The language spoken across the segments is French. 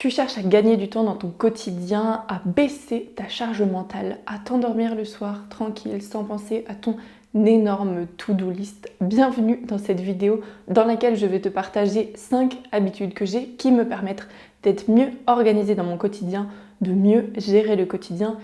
Tu cherches à gagner du temps dans ton quotidien, à baisser ta charge mentale, à t'endormir le soir tranquille sans penser à ton énorme to-do list. Bienvenue dans cette vidéo dans laquelle je vais te partager 5 habitudes que j'ai qui me permettent d'être mieux organisée dans mon quotidien, de mieux gérer le quotidien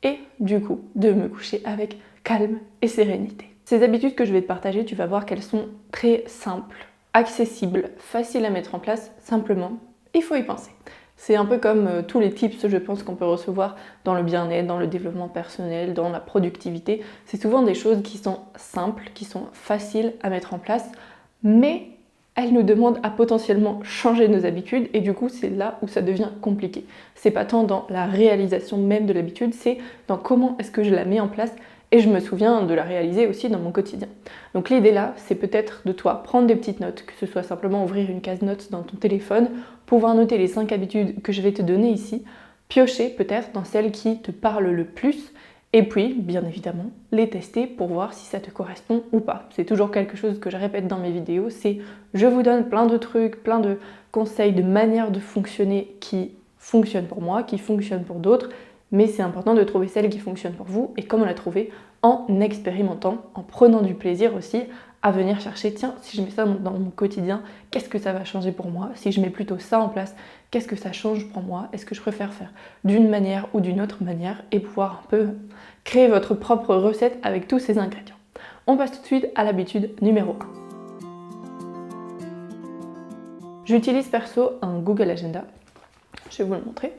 et du coup de me coucher avec calme et sérénité. Ces habitudes que je vais te partager, tu vas voir qu'elles sont très simples, accessibles, faciles à mettre en place, simplement il faut y penser. C'est un peu comme tous les tips, je pense, qu'on peut recevoir dans le bien-être, dans le développement personnel, dans la productivité. C'est souvent des choses qui sont simples, qui sont faciles à mettre en place, mais elles nous demandent à potentiellement changer nos habitudes et du coup, c'est là où ça devient compliqué. C'est pas tant dans la réalisation même de l'habitude, c'est dans comment est-ce que je la mets en place et je me souviens de la réaliser aussi dans mon quotidien. Donc l'idée là, c'est peut-être de toi prendre des petites notes, que ce soit simplement ouvrir une case notes dans ton téléphone, pouvoir noter les 5 habitudes que je vais te donner ici, piocher peut-être dans celles qui te parlent le plus, et puis, bien évidemment, les tester pour voir si ça te correspond ou pas. C'est toujours quelque chose que je répète dans mes vidéos, c'est je vous donne plein de trucs, plein de conseils, de manières de fonctionner qui fonctionnent pour moi, qui fonctionnent pour d'autres, mais c'est important de trouver celle qui fonctionne pour vous et comment la trouver en expérimentant, en prenant du plaisir aussi à venir chercher, tiens, si je mets ça dans mon quotidien, qu'est-ce que ça va changer pour moi? Si je mets plutôt ça en place, qu'est-ce que ça change pour moi? Est-ce que je préfère faire d'une manière ou d'une autre manière et pouvoir un peu créer votre propre recette avec tous ces ingrédients. On passe tout de suite à l'habitude numéro 1. J'utilise perso un Google Agenda, je vais vous le montrer,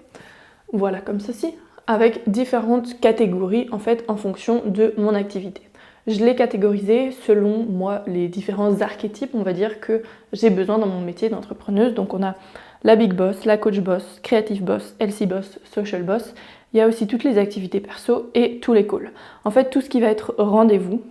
voilà comme ceci, avec différentes catégories en fait en fonction de mon activité. Je l'ai catégorisé selon moi les différents archétypes, on va dire, que j'ai besoin dans mon métier d'entrepreneuse. Donc on a la Big Boss, la Coach Boss, Creative Boss, LC Boss, Social Boss. Il y a aussi toutes les activités perso et tous les calls. En fait, tout ce qui va être rendez-vous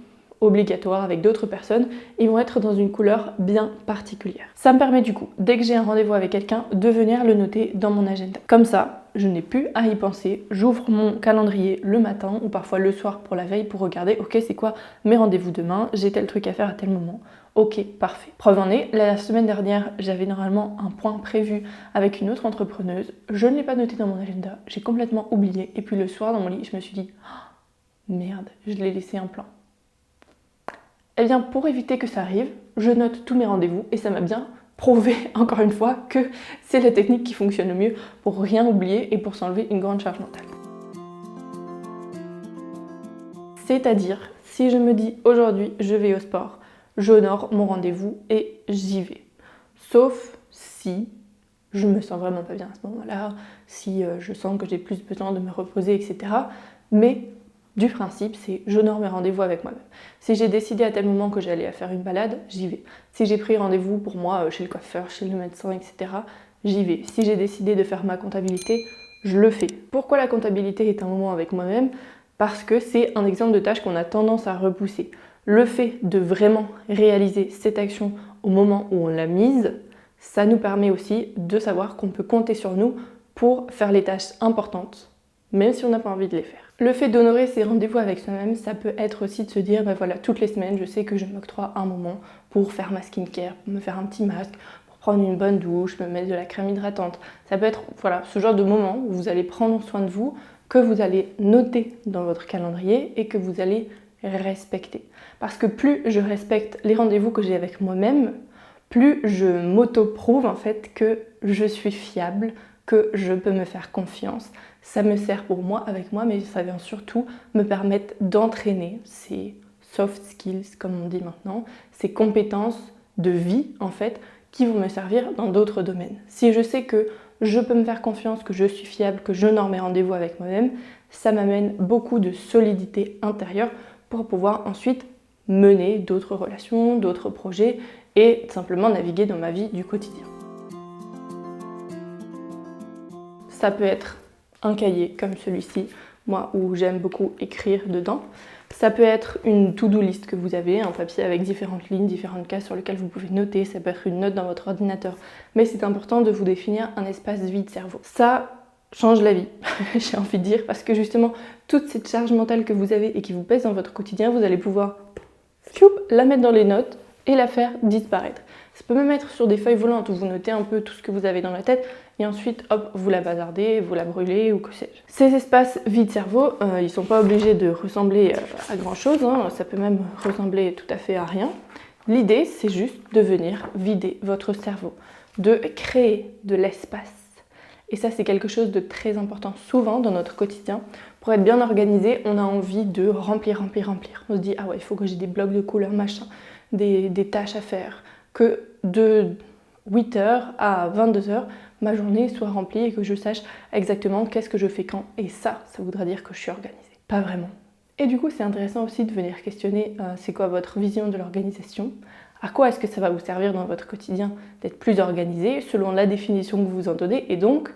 obligatoire avec d'autres personnes, ils vont être dans une couleur bien particulière. Ça me permet du coup, dès que j'ai un rendez-vous avec quelqu'un, de venir le noter dans mon agenda. Comme ça, je n'ai plus à y penser, j'ouvre mon calendrier le matin ou parfois le soir pour la veille pour regarder, ok, c'est quoi mes rendez-vous demain, j'ai tel truc à faire à tel moment. Ok, parfait. Preuve en est, la semaine dernière, j'avais normalement un point prévu avec une autre entrepreneuse, je ne l'ai pas noté dans mon agenda, j'ai complètement oublié, et puis le soir dans mon lit, je me suis dit, oh, merde, je l'ai laissé en plan. Eh bien, pour éviter que ça arrive, je note tous mes rendez-vous et ça m'a bien prouvé, encore une fois, que c'est la technique qui fonctionne le mieux pour rien oublier et pour s'enlever une grande charge mentale. C'est-à-dire, si je me dis aujourd'hui je vais au sport, j'honore mon rendez-vous et j'y vais. Sauf si je me sens vraiment pas bien à ce moment-là, si je sens que j'ai plus besoin de me reposer, etc. Mais du principe, c'est j'honore mes rendez-vous avec moi-même. Si j'ai décidé à tel moment que j'allais faire une balade, j'y vais. Si j'ai pris rendez-vous pour moi chez le coiffeur, chez le médecin, etc., j'y vais. Si j'ai décidé de faire ma comptabilité, je le fais. Pourquoi la comptabilité est un moment avec moi-même? Parce que c'est un exemple de tâche qu'on a tendance à repousser. Le fait de vraiment réaliser cette action au moment où on l'a mise, ça nous permet aussi de savoir qu'on peut compter sur nous pour faire les tâches importantes, même si on n'a pas envie de les faire. Le fait d'honorer ses rendez-vous avec soi-même, ça peut être aussi de se dire, ben voilà, toutes les semaines, je sais que je m'octroie un moment pour faire ma skincare, pour me faire un petit masque, pour prendre une bonne douche, me mettre de la crème hydratante. Ça peut être voilà, ce genre de moment où vous allez prendre soin de vous, que vous allez noter dans votre calendrier et que vous allez respecter. Parce que plus je respecte les rendez-vous que j'ai avec moi-même, plus je m'auto-prouve en fait que je suis fiable, que je peux me faire confiance. Ça me sert pour moi, avec moi, mais ça vient surtout me permettre d'entraîner ces soft skills, comme on dit maintenant, ces compétences de vie, en fait, qui vont me servir dans d'autres domaines. Si je sais que je peux me faire confiance, que je suis fiable, que j'honore mes rendez-vous avec moi-même, ça m'amène beaucoup de solidité intérieure pour pouvoir ensuite mener d'autres relations, d'autres projets et simplement naviguer dans ma vie du quotidien. Ça peut être un cahier comme celui-ci, moi où j'aime beaucoup écrire dedans. Ça peut être une to-do list que vous avez, un papier avec différentes lignes, différentes cases sur lesquelles vous pouvez noter. Ça peut être une note dans votre ordinateur. Mais c'est important de vous définir un espace vide cerveau. Ça change la vie, j'ai envie de dire, parce que justement, toute cette charge mentale que vous avez et qui vous pèse dans votre quotidien, vous allez pouvoir la mettre dans les notes et la faire disparaître. Ça peut même être sur des feuilles volantes où vous notez un peu tout ce que vous avez dans la tête et ensuite hop, vous la bazardez, vous la brûlez ou que sais-je. Ces espaces vide-cerveau, ils sont pas obligés de ressembler à grand chose, hein, ça peut même ressembler tout à fait à rien. L'idée, c'est juste de venir vider votre cerveau, de créer de l'espace. Et ça, c'est quelque chose de très important. Souvent, dans notre quotidien, pour être bien organisé, on a envie de remplir. On se dit, ah ouais, il faut que j'ai des blocs de couleurs, machin, des tâches à faire. Que de 8h à 22h, ma journée soit remplie et que je sache exactement qu'est-ce que je fais quand. Et ça voudra dire que je suis organisée. Pas vraiment. Et du coup, c'est intéressant aussi de venir questionner c'est quoi votre vision de l'organisation, à quoi est-ce que ça va vous servir dans votre quotidien d'être plus organisé selon la définition que vous vous en donnez, et donc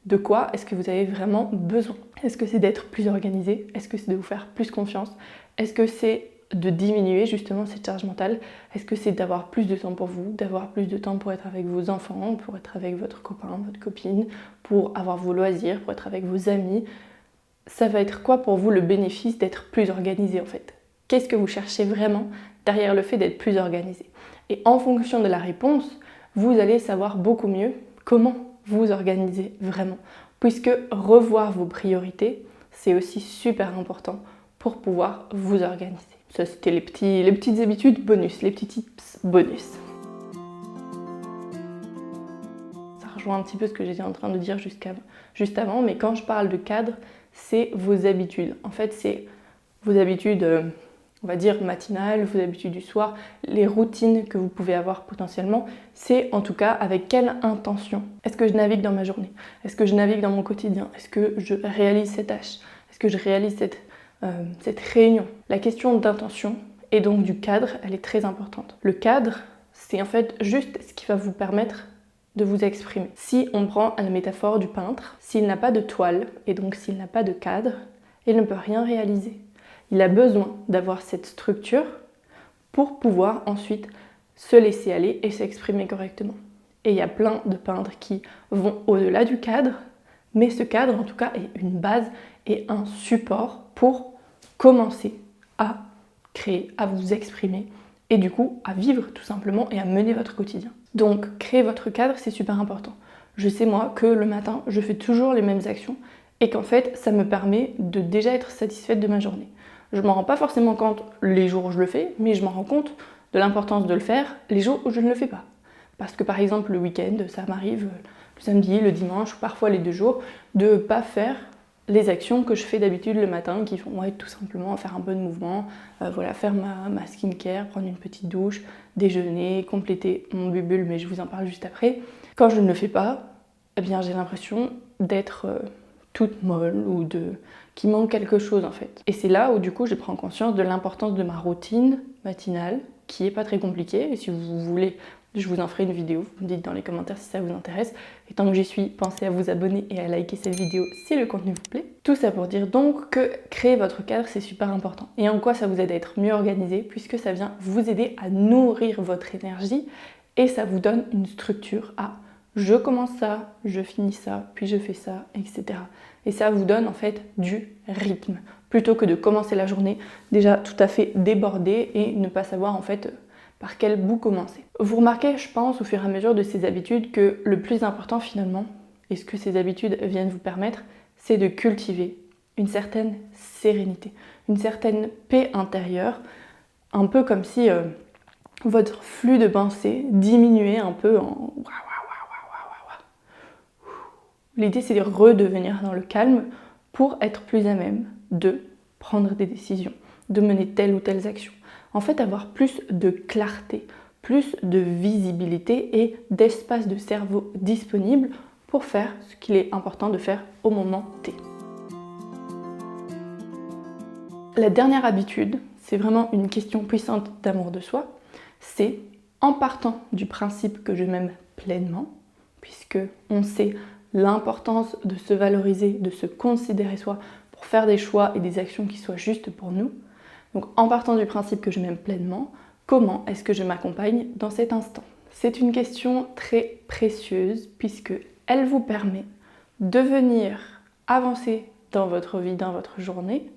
de quoi est-ce que vous avez vraiment besoin. Est-ce que c'est d'être plus organisé? Est-ce que c'est de vous faire plus confiance? Est-ce que c'est de diminuer justement cette charge mentale? Est-ce que c'est d'avoir plus de temps pour vous, d'avoir plus de temps pour être avec vos enfants, pour être avec votre copain, votre copine, pour avoir vos loisirs, pour être avec vos amis? Ça va être quoi pour vous le bénéfice d'être plus organisé en fait? Qu'est-ce que vous cherchez vraiment derrière le fait d'être plus organisé? Et en fonction de la réponse, vous allez savoir beaucoup mieux comment vous organiser vraiment. Puisque revoir vos priorités, c'est aussi super important pour pouvoir vous organiser. Ça, c'était les petites habitudes bonus, les petits tips bonus. Ça rejoint un petit peu ce que j'étais en train de dire juste avant, mais quand je parle de cadre, c'est vos habitudes. En fait, c'est vos habitudes, on va dire matinales, vos habitudes du soir, les routines que vous pouvez avoir potentiellement. C'est en tout cas avec quelle intention. Est-ce que je navigue dans ma journée? Est-ce que je navigue dans mon quotidien? Est-ce que je réalise cette tâche? Est-ce que je réalise cette réunion? La question d'intention et donc du cadre, elle est très importante. Le cadre, c'est en fait juste ce qui va vous permettre de vous exprimer. Si on prend la métaphore du peintre, s'il n'a pas de toile et donc s'il n'a pas de cadre, il ne peut rien réaliser. Il a besoin d'avoir cette structure pour pouvoir ensuite se laisser aller et s'exprimer correctement. Et il y a plein de peintres qui vont au-delà du cadre, mais ce cadre en tout cas est une base et un support pour commencer à créer, à vous exprimer et du coup à vivre tout simplement et à mener votre quotidien. Donc créer votre cadre, c'est super important. Je sais moi que le matin, je fais toujours les mêmes actions et qu'en fait, ça me permet de déjà être satisfaite de ma journée. Je m'en rends pas forcément compte les jours où je le fais, mais je m'en rends compte de l'importance de le faire les jours où je ne le fais pas. Parce que par exemple, le week-end, ça m'arrive le samedi, le dimanche, ou parfois les 2 jours, de ne pas faire les actions que je fais d'habitude le matin, qui vont être tout simplement faire un peu de mouvement, voilà, faire ma skincare, prendre une petite douche, déjeuner, compléter mon bubule, mais je vous en parle juste après. Quand je ne le fais pas, eh bien j'ai l'impression d'être toute molle ou qu'il manque quelque chose en fait. Et c'est là où du coup je prends conscience de l'importance de ma routine matinale, qui est pas très compliquée, et si vous voulez, je vous en ferai une vidéo, vous me dites dans les commentaires si ça vous intéresse. Et tant que j'y suis, pensez à vous abonner et à liker cette vidéo si le contenu vous plaît. Tout ça pour dire donc que créer votre cadre, c'est super important. Et en quoi ça vous aide à être mieux organisé, puisque ça vient vous aider à nourrir votre énergie et ça vous donne une structure à je commence ça, je finis ça, puis je fais ça, etc. Et ça vous donne en fait du rythme, plutôt que de commencer la journée déjà tout à fait débordé et ne pas savoir en fait par quel bout commencer. Vous remarquez, je pense, au fur et à mesure de ces habitudes, que le plus important finalement, et ce que ces habitudes viennent vous permettre, c'est de cultiver une certaine sérénité, une certaine paix intérieure, un peu comme si votre flux de pensée diminuait un peu en... L'idée, c'est de redevenir dans le calme pour être plus à même de prendre des décisions, de mener telle ou telle action. En fait, avoir plus de clarté, plus de visibilité et d'espace de cerveau disponible pour faire ce qu'il est important de faire au moment T. La dernière habitude, c'est vraiment une question puissante d'amour de soi, c'est en partant du principe que je m'aime pleinement, puisque on sait l'importance de se valoriser, de se considérer soi pour faire des choix et des actions qui soient justes pour nous. Donc en partant du principe que je m'aime pleinement, comment est-ce que je m'accompagne dans cet instant? C'est une question très précieuse puisque elle vous permet de venir avancer dans votre vie, dans votre journée,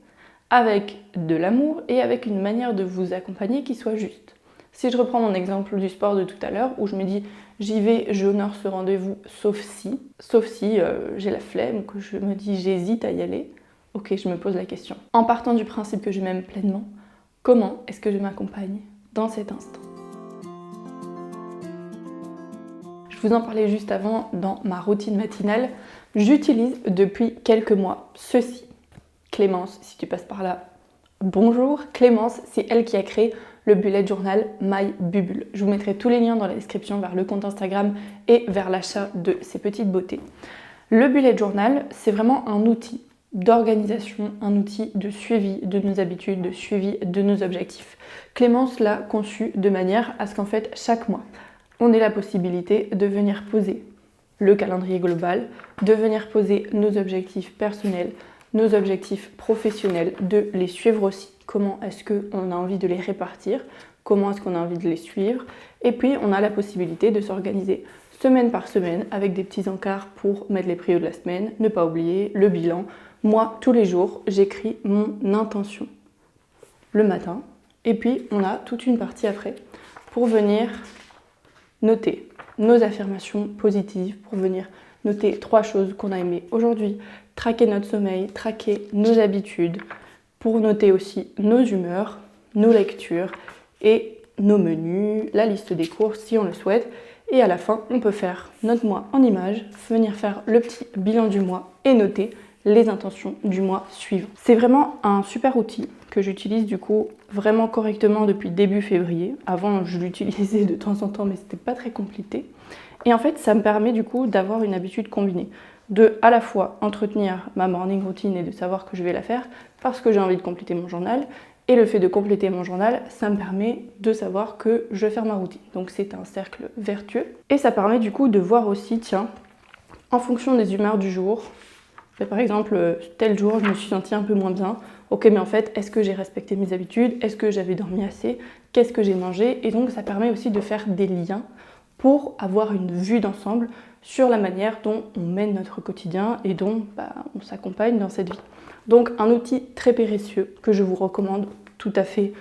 avec de l'amour et avec une manière de vous accompagner qui soit juste. Si je reprends mon exemple du sport de tout à l'heure, où je me dis j'y vais, j'honore ce rendez-vous, sauf si j'ai la flemme, que je me dis j'hésite à y aller, ok, je me pose la question. En partant du principe que je m'aime pleinement, comment est-ce que je m'accompagne dans cet instant? Je vous en parlais juste avant dans ma routine matinale. J'utilise depuis quelques mois ceci. Clémence, si tu passes par là, bonjour. Clémence, c'est elle qui a créé le bullet journal My Bubble. Je vous mettrai tous les liens dans la description vers le compte Instagram et vers l'achat de ces petites beautés. Le bullet journal, c'est vraiment un outil d'organisation, un outil de suivi de nos habitudes, de suivi de nos objectifs. Clémence l'a conçu de manière à ce qu'en fait, chaque mois, on ait la possibilité de venir poser le calendrier global, de venir poser nos objectifs personnels, nos objectifs professionnels, de les suivre aussi. Comment est-ce qu'on a envie de les répartir, comment est-ce qu'on a envie de les suivre. Et puis, on a la possibilité de s'organiser semaine par semaine avec des petits encarts pour mettre les prios de la semaine, ne pas oublier le bilan. Moi, tous les jours, j'écris mon intention le matin. Et puis, on a toute une partie après pour venir noter nos affirmations positives, pour venir noter 3 choses qu'on a aimées aujourd'hui, traquer notre sommeil, traquer nos habitudes, pour noter aussi nos humeurs, nos lectures et nos menus, la liste des courses si on le souhaite. Et à la fin, on peut faire notre mois en images, venir faire le petit bilan du mois et noter les intentions du mois suivant. C'est vraiment un super outil que j'utilise du coup vraiment correctement depuis début février. Avant, je l'utilisais de temps en temps, mais c'était pas très compliqué. Et en fait, ça me permet du coup d'avoir une habitude combinée. De à la fois entretenir ma morning routine et de savoir que je vais la faire parce que j'ai envie de compléter mon journal. Et le fait de compléter mon journal, ça me permet de savoir que je vais faire ma routine. Donc c'est un cercle vertueux. Et ça permet du coup de voir aussi, tiens, en fonction des humeurs du jour, par exemple, tel jour, je me suis sentie un peu moins bien. Ok, mais en fait, est-ce que j'ai respecté mes habitudes? Est-ce que j'avais dormi assez? Qu'est-ce que j'ai mangé? Et donc, ça permet aussi de faire des liens pour avoir une vue d'ensemble sur la manière dont on mène notre quotidien et dont on s'accompagne dans cette vie. Donc, un outil très précieux que je vous recommande tout à fait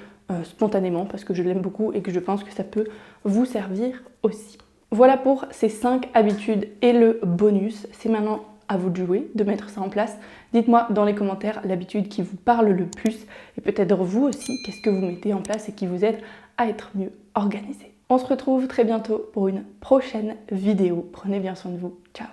spontanément parce que je l'aime beaucoup et que je pense que ça peut vous servir aussi. Voilà pour ces 5 habitudes et le bonus. C'est maintenant à vous de jouer, de mettre ça en place. Dites-moi dans les commentaires l'habitude qui vous parle le plus et peut-être vous aussi, qu'est-ce que vous mettez en place et qui vous aide à être mieux organisé. On se retrouve très bientôt pour une prochaine vidéo. Prenez bien soin de vous. Ciao!